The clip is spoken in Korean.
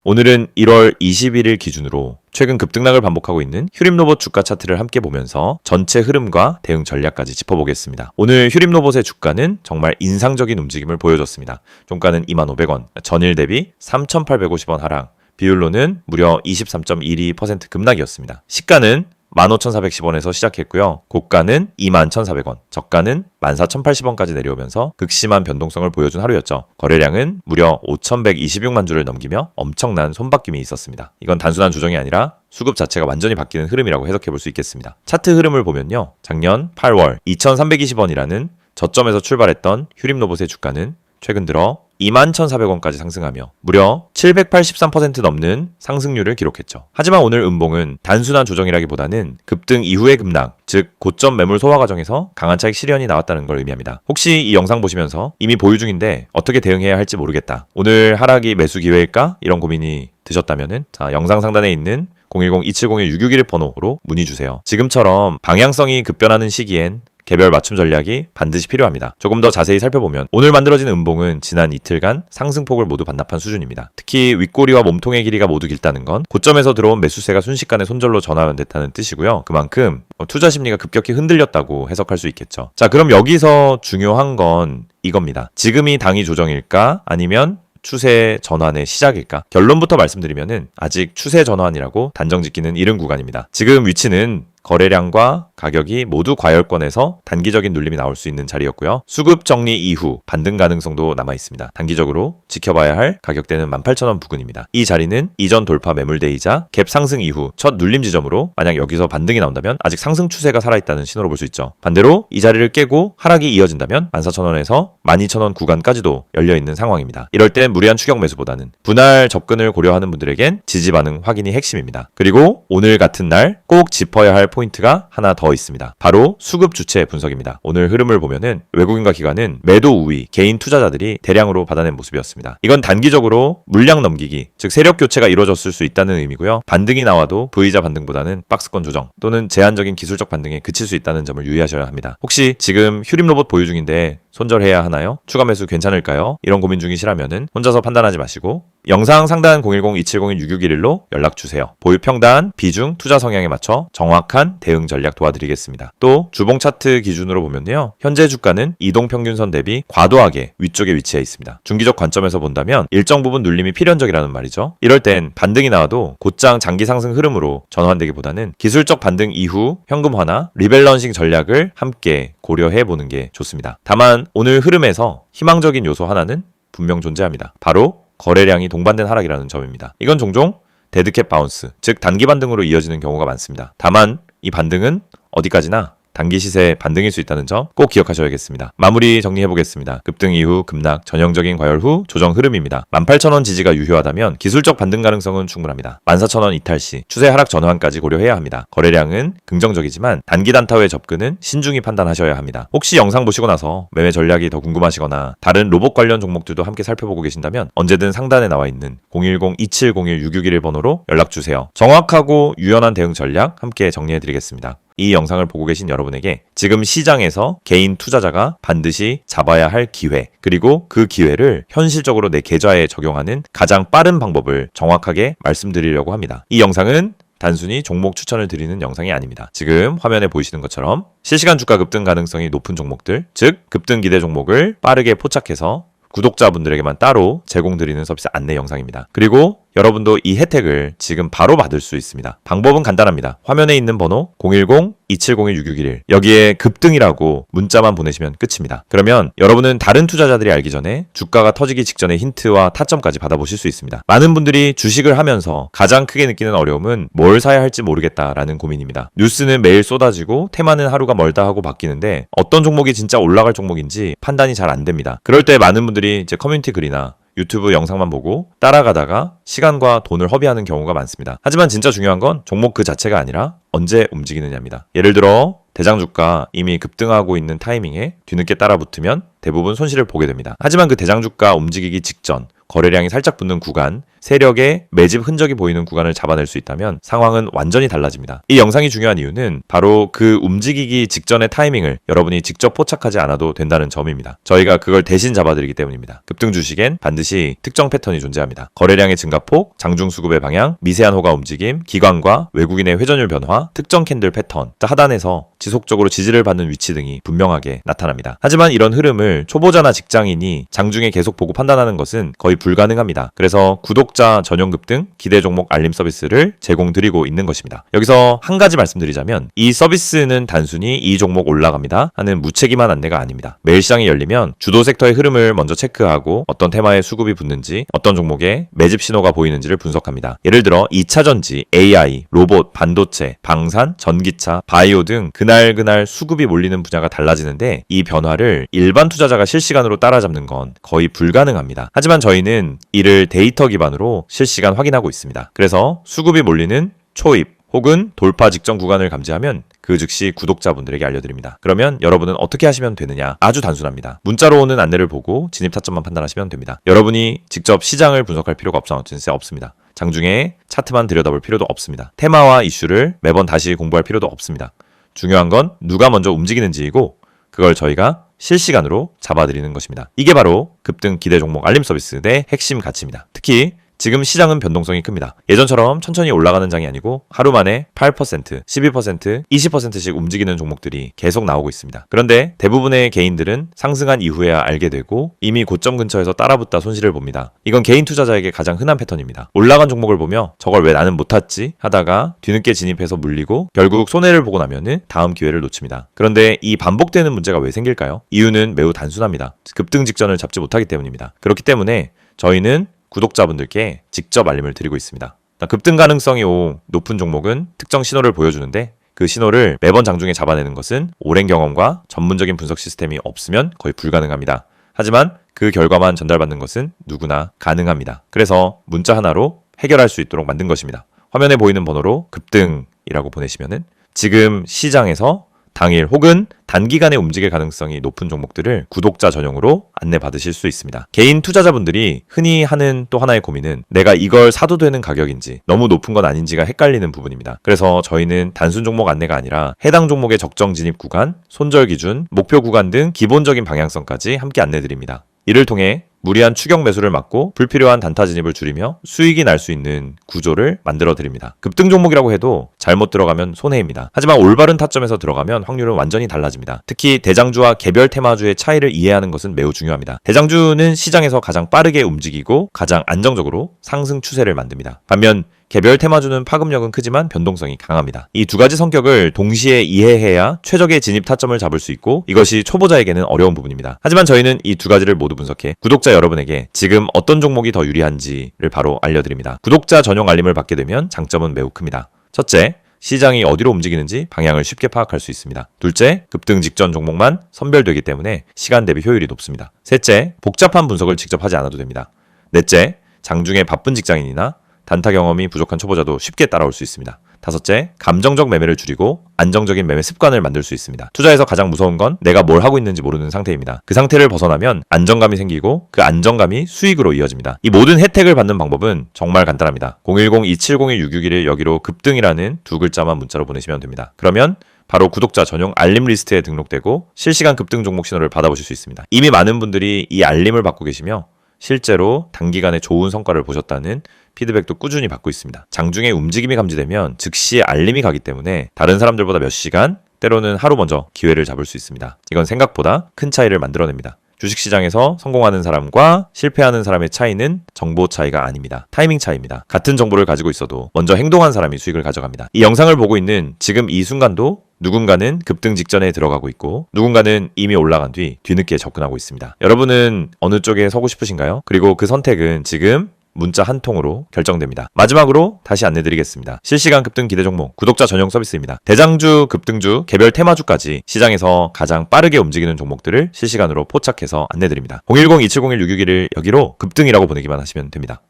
오늘은 1월 21일 기준으로 최근 급등락을 반복하고 있는 휴림로봇 주가 차트를 함께 보면서 전체 흐름과 대응 전략까지 짚어보겠습니다. 오늘 휴림로봇의 주가는 정말 인상적인 움직임을 보여줬습니다. 종가는 25,500원, 전일 대비 3,850원 하락, 비율로는 무려 23.12% 급락이었습니다. 시가는 15,410원에서 시작했고요. 고가는 21,400원, 저가는 14,080원까지 내려오면서 극심한 변동성을 보여준 하루였죠. 거래량은 무려 5,126만 주를 넘기며 엄청난 손바뀜이 있었습니다. 이건 단순한 조정이 아니라 수급 자체가 완전히 바뀌는 흐름이라고 해석해 볼 수 있겠습니다. 차트 흐름을 보면요. 작년 8월 2,320원이라는 저점에서 출발했던 휴림로봇의 주가는 최근 들어 21,400원까지 상승하며 무려 783% 넘는 상승률을 기록했죠. 하지만 오늘 음봉은 단순한 조정이라기보다는 급등 이후의 급락, 즉 고점 매물 소화 과정에서 강한 차익 실현이 나왔다는 걸 의미합니다. 혹시 이 영상 보시면서 이미 보유 중인데 어떻게 대응해야 할지 모르겠다, 오늘 하락이 매수 기회일까? 이런 고민이 드셨다면은 영상 상단에 있는 010-2701-661 번호로 문의 주세요. 지금처럼 방향성이 급변하는 시기엔 개별 맞춤 전략이 반드시 필요합니다. 조금 더 자세히 살펴보면 오늘 만들어진 음봉은 지난 이틀간 상승폭을 모두 반납한 수준입니다. 특히 윗꼬리와 몸통의 길이가 모두 길다는 건 고점에서 들어온 매수세가 순식간에 손절로 전환됐다는 뜻이고요. 그만큼 투자 심리가 급격히 흔들렸다고 해석할 수 있겠죠. 자, 그럼 여기서 중요한 건 이겁니다. 지금이 당위 조정일까? 아니면 추세 전환의 시작일까? 결론부터 말씀드리면은 아직 추세 전환이라고 단정 짓기는 이른 구간입니다. 지금 위치는 거래량과 가격이 모두 과열권에서 단기적인 눌림이 나올 수 있는 자리였고요. 수급 정리 이후 반등 가능성도 남아 있습니다. 단기적으로 지켜봐야 할 가격대는 18,000원 부근입니다. 이 자리는 이전 돌파 매물대이자 갭 상승 이후 첫 눌림 지점으로 만약 여기서 반등이 나온다면 아직 상승 추세가 살아있다는 신호로 볼 수 있죠. 반대로 이 자리를 깨고 하락이 이어진다면 14,000원에서 12,000원 구간까지도 열려있는 상황입니다. 이럴 땐 무리한 추격 매수보다는 분할 접근을 고려하는 분들에겐 지지 반응 확인이 핵심입니다. 그리고 오늘 같은 날 꼭 짚어야 할 포인트가 하나 더 있습니다. 바로 수급 주체 분석입니다. 오늘 흐름을 보면은 외국인과 기관은 매도 우위, 개인 투자자들이 대량으로 받아낸 모습이었습니다. 이건 단기적으로 물량 넘기기, 즉 세력 교체가 이루어졌을 수 있다는 의미고요. 반등이 나와도 V자 반등보다는 박스권 조정 또는 제한적인 기술적 반등에 그칠 수 있다는 점을 유의하셔야 합니다. 혹시 지금 휴림로봇 보유 중인데 손절해야 하나요? 추가 매수 괜찮을까요? 이런 고민 중이시라면은 혼자서 판단하지 마시고 영상 상단 010-2701-6611로 연락주세요. 보유 평단, 비중, 투자 성향에 맞춰 정확한 대응 전략 도와드리겠습니다. 또 주봉 차트 기준으로 보면요. 현재 주가는 이동평균선 대비 과도하게 위쪽에 위치해 있습니다. 중기적 관점에서 본다면 일정 부분 눌림이 필연적이라는 말이죠. 이럴 땐 반등이 나와도 곧장 장기 상승 흐름으로 전환되기보다는 기술적 반등 이후 현금화나 리밸런싱 전략을 함께 고려해보는 게 좋습니다. 다만 오늘 흐름에서 희망적인 요소 하나는 분명 존재합니다. 바로 거래량이 동반된 하락이라는 점입니다. 이건 종종 데드캣 바운스, 즉 단기 반등으로 이어지는 경우가 많습니다. 다만 이 반등은 어디까지나 단기 시세 반등일 수 있다는 점 꼭 기억하셔야겠습니다. 마무리 정리해보겠습니다. 급등 이후 급락, 전형적인 과열 후 조정 흐름입니다. 18,000원 지지가 유효하다면 기술적 반등 가능성은 충분합니다. 14,000원 이탈 시 추세 하락 전환까지 고려해야 합니다. 거래량은 긍정적이지만 단기 단타의 접근은 신중히 판단하셔야 합니다. 혹시 영상 보시고 나서 매매 전략이 더 궁금하시거나 다른 로봇 관련 종목들도 함께 살펴보고 계신다면 언제든 상단에 나와 있는 010-2701-6611 번호로 연락주세요. 정확하고 유연한 대응 전략 함께 정리해드리겠습니다. 이 영상을 보고 계신 여러분에게 지금 시장에서 개인 투자자가 반드시 잡아야 할 기회, 그리고 그 기회를 현실적으로 내 계좌에 적용하는 가장 빠른 방법을 정확하게 말씀드리려고 합니다. 이 영상은 단순히 종목 추천을 드리는 영상이 아닙니다. 지금 화면에 보이시는 것처럼 실시간 주가 급등 가능성이 높은 종목들, 즉 급등 기대 종목을 빠르게 포착해서 구독자분들에게만 따로 제공드리는 서비스 안내 영상입니다. 그리고 여러분도 이 혜택을 지금 바로 받을 수 있습니다. 방법은 간단합니다. 화면에 있는 번호 010-2701-6611 여기에 급등이라고 문자만 보내시면 끝입니다. 그러면 여러분은 다른 투자자들이 알기 전에 주가가 터지기 직전의 힌트와 타점까지 받아보실 수 있습니다. 많은 분들이 주식을 하면서 가장 크게 느끼는 어려움은 뭘 사야 할지 모르겠다라는 고민입니다. 뉴스는 매일 쏟아지고 테마는 하루가 멀다 하고 바뀌는데 어떤 종목이 진짜 올라갈 종목인지 판단이 잘 안 됩니다. 그럴 때 많은 분들이 이제 커뮤니티 글이나 유튜브 영상만 보고 따라가다가 시간과 돈을 허비하는 경우가 많습니다. 하지만 진짜 중요한 건 종목 그 자체가 아니라 언제 움직이느냐입니다. 예를 들어 대장주가 이미 급등하고 있는 타이밍에 뒤늦게 따라붙으면 대부분 손실을 보게 됩니다. 하지만 그 대장주가 움직이기 직전 거래량이 살짝 붙는 구간, 세력의 매집 흔적이 보이는 구간을 잡아낼 수 있다면 상황은 완전히 달라집니다. 이 영상이 중요한 이유는 바로 그 움직이기 직전의 타이밍을 여러분이 직접 포착하지 않아도 된다는 점입니다. 저희가 그걸 대신 잡아드리기 때문입니다. 급등 주식엔 반드시 특정 패턴이 존재합니다. 거래량의 증가폭, 장중 수급의 방향, 미세한 호가 움직임, 기관과 외국인의 회전율 변화, 특정 캔들 패턴, 하단에서 지속적으로 지지를 받는 위치 등이 분명하게 나타납니다. 하지만 이런 흐름을 초보자나 직장인이 장중에 계속 보고 판단하는 것은 거의 불가능합니다. 그래서 구독자 전용 급등 기대 종목 알림 서비스를 제공드리고 있는 것입니다. 여기서 한 가지 말씀드리자면 이 서비스는 단순히 이 종목 올라갑니다 하는 무책임한 안내가 아닙니다. 매일 시장이 열리면 주도 섹터의 흐름을 먼저 체크하고 어떤 테마에 수급이 붙는지, 어떤 종목에 매집 신호가 보이는지를 분석합니다. 예를 들어 2차전지, AI, 로봇, 반도체, 방산, 전기차, 바이오 등 그날 수급이 몰리는 분야가 달라지는데 이 변화를 일반 투자자가 실시간으로 따라잡는 건 거의 불가능합니다. 하지만 저희는 이를 데이터 기반으로 실시간 확인하고 있습니다. 그래서 수급이 몰리는 초입 혹은 돌파 직전 구간을 감지하면 그 즉시 구독자분들에게 알려드립니다. 그러면 여러분은 어떻게 하시면 되느냐? 아주 단순합니다. 문자로 오는 안내를 보고 진입 타점만 판단하시면 됩니다. 여러분이 직접 시장을 분석할 필요가 없습니다. 장중에 차트만 들여다볼 필요도 없습니다. 테마와 이슈를 매번 다시 공부할 필요도 없습니다. 중요한 건 누가 먼저 움직이는지이고 그걸 저희가 실시간으로 잡아드리는 것입니다. 이게 바로 급등 기대 종목 알림 서비스의 핵심 가치입니다. 특히 지금 시장은 변동성이 큽니다. 예전처럼 천천히 올라가는 장이 아니고 하루 만에 8%, 12%, 20%씩 움직이는 종목들이 계속 나오고 있습니다. 그런데 대부분의 개인들은 상승한 이후에야 알게 되고 이미 고점 근처에서 따라붙다 손실을 봅니다. 이건 개인 투자자에게 가장 흔한 패턴입니다. 올라간 종목을 보며 저걸 왜 나는 못 탔지 하다가 뒤늦게 진입해서 물리고 결국 손해를 보고 나면은 다음 기회를 놓칩니다. 그런데 이 반복되는 문제가 왜 생길까요? 이유는 매우 단순합니다. 급등 직전을 잡지 못하기 때문입니다. 그렇기 때문에 저희는 구독자분들께 직접 알림을 드리고 있습니다. 급등 가능성이 높은 종목은 특정 신호를 보여주는데 그 신호를 매번 장중에 잡아내는 것은 오랜 경험과 전문적인 분석 시스템이 없으면 거의 불가능합니다. 하지만 그 결과만 전달받는 것은 누구나 가능합니다. 그래서 문자 하나로 해결할 수 있도록 만든 것입니다. 화면에 보이는 번호로 급등이라고 보내시면은 지금 시장에서 당일 혹은 단기간에 움직일 가능성이 높은 종목들을 구독자 전용으로 안내받으실 수 있습니다. 개인 투자자분들이 흔히 하는 또 하나의 고민은 내가 이걸 사도 되는 가격인지 너무 높은 건 아닌지가 헷갈리는 부분입니다. 그래서 저희는 단순 종목 안내가 아니라 해당 종목의 적정 진입 구간, 손절 기준, 목표 구간 등 기본적인 방향성까지 함께 안내드립니다. 이를 통해 무리한 추격 매수를 막고 불필요한 단타 진입을 줄이며 수익이 날 수 있는 구조를 만들어 드립니다. 급등 종목이라고 해도 잘못 들어가면 손해입니다. 하지만 올바른 타점에서 들어가면 확률은 완전히 달라집니다. 특히 대장주와 개별 테마주의 차이를 이해하는 것은 매우 중요합니다. 대장주는 시장에서 가장 빠르게 움직이고 가장 안정적으로 상승 추세를 만듭니다. 반면 개별 테마주는 파급력은 크지만 변동성이 강합니다. 이 두 가지 성격을 동시에 이해해야 최적의 진입 타점을 잡을 수 있고 이것이 초보자에게는 어려운 부분입니다. 하지만 저희는 이 두 가지를 모두 분석해 구독자 여러분에게 지금 어떤 종목이 더 유리한지를 바로 알려드립니다. 구독자 전용 알림을 받게 되면 장점은 매우 큽니다. 첫째, 시장이 어디로 움직이는지 방향을 쉽게 파악할 수 있습니다. 둘째, 급등 직전 종목만 선별되기 때문에 시간 대비 효율이 높습니다. 셋째, 복잡한 분석을 직접 하지 않아도 됩니다. 넷째, 장중에 바쁜 직장인이나 단타 경험이 부족한 초보자도 쉽게 따라올 수 있습니다. 다섯째, 감정적 매매를 줄이고 안정적인 매매 습관을 만들 수 있습니다. 투자에서 가장 무서운 건 내가 뭘 하고 있는지 모르는 상태입니다. 그 상태를 벗어나면 안정감이 생기고 그 안정감이 수익으로 이어집니다. 이 모든 혜택을 받는 방법은 정말 간단합니다. 010-2701-661 여기로 급등이라는 두 글자만 문자로 보내시면 됩니다. 그러면 바로 구독자 전용 알림 리스트에 등록되고 실시간 급등 종목 신호를 받아보실 수 있습니다. 이미 많은 분들이 이 알림을 받고 계시며 실제로 단기간에 좋은 성과를 보셨다는 피드백도 꾸준히 받고 있습니다. 장중에 움직임이 감지되면 즉시 알림이 가기 때문에 다른 사람들보다 몇 시간, 때로는 하루 먼저 기회를 잡을 수 있습니다. 이건 생각보다 큰 차이를 만들어냅니다. 주식시장에서 성공하는 사람과 실패하는 사람의 차이는 정보 차이가 아닙니다. 타이밍 차이입니다. 같은 정보를 가지고 있어도 먼저 행동한 사람이 수익을 가져갑니다. 이 영상을 보고 있는 지금 이 순간도 누군가는 급등 직전에 들어가고 있고 누군가는 이미 올라간 뒤 뒤늦게 접근하고 있습니다. 여러분은 어느 쪽에 서고 싶으신가요? 그리고 그 선택은 지금 문자 한 통으로 결정됩니다. 마지막으로 다시 안내드리겠습니다. 실시간 급등 기대 종목 구독자 전용 서비스입니다. 대장주, 급등주, 개별 테마주까지 시장에서 가장 빠르게 움직이는 종목들을 실시간으로 포착해서 안내드립니다. 010-2701-661 여기로 급등이라고 보내기만 하시면 됩니다.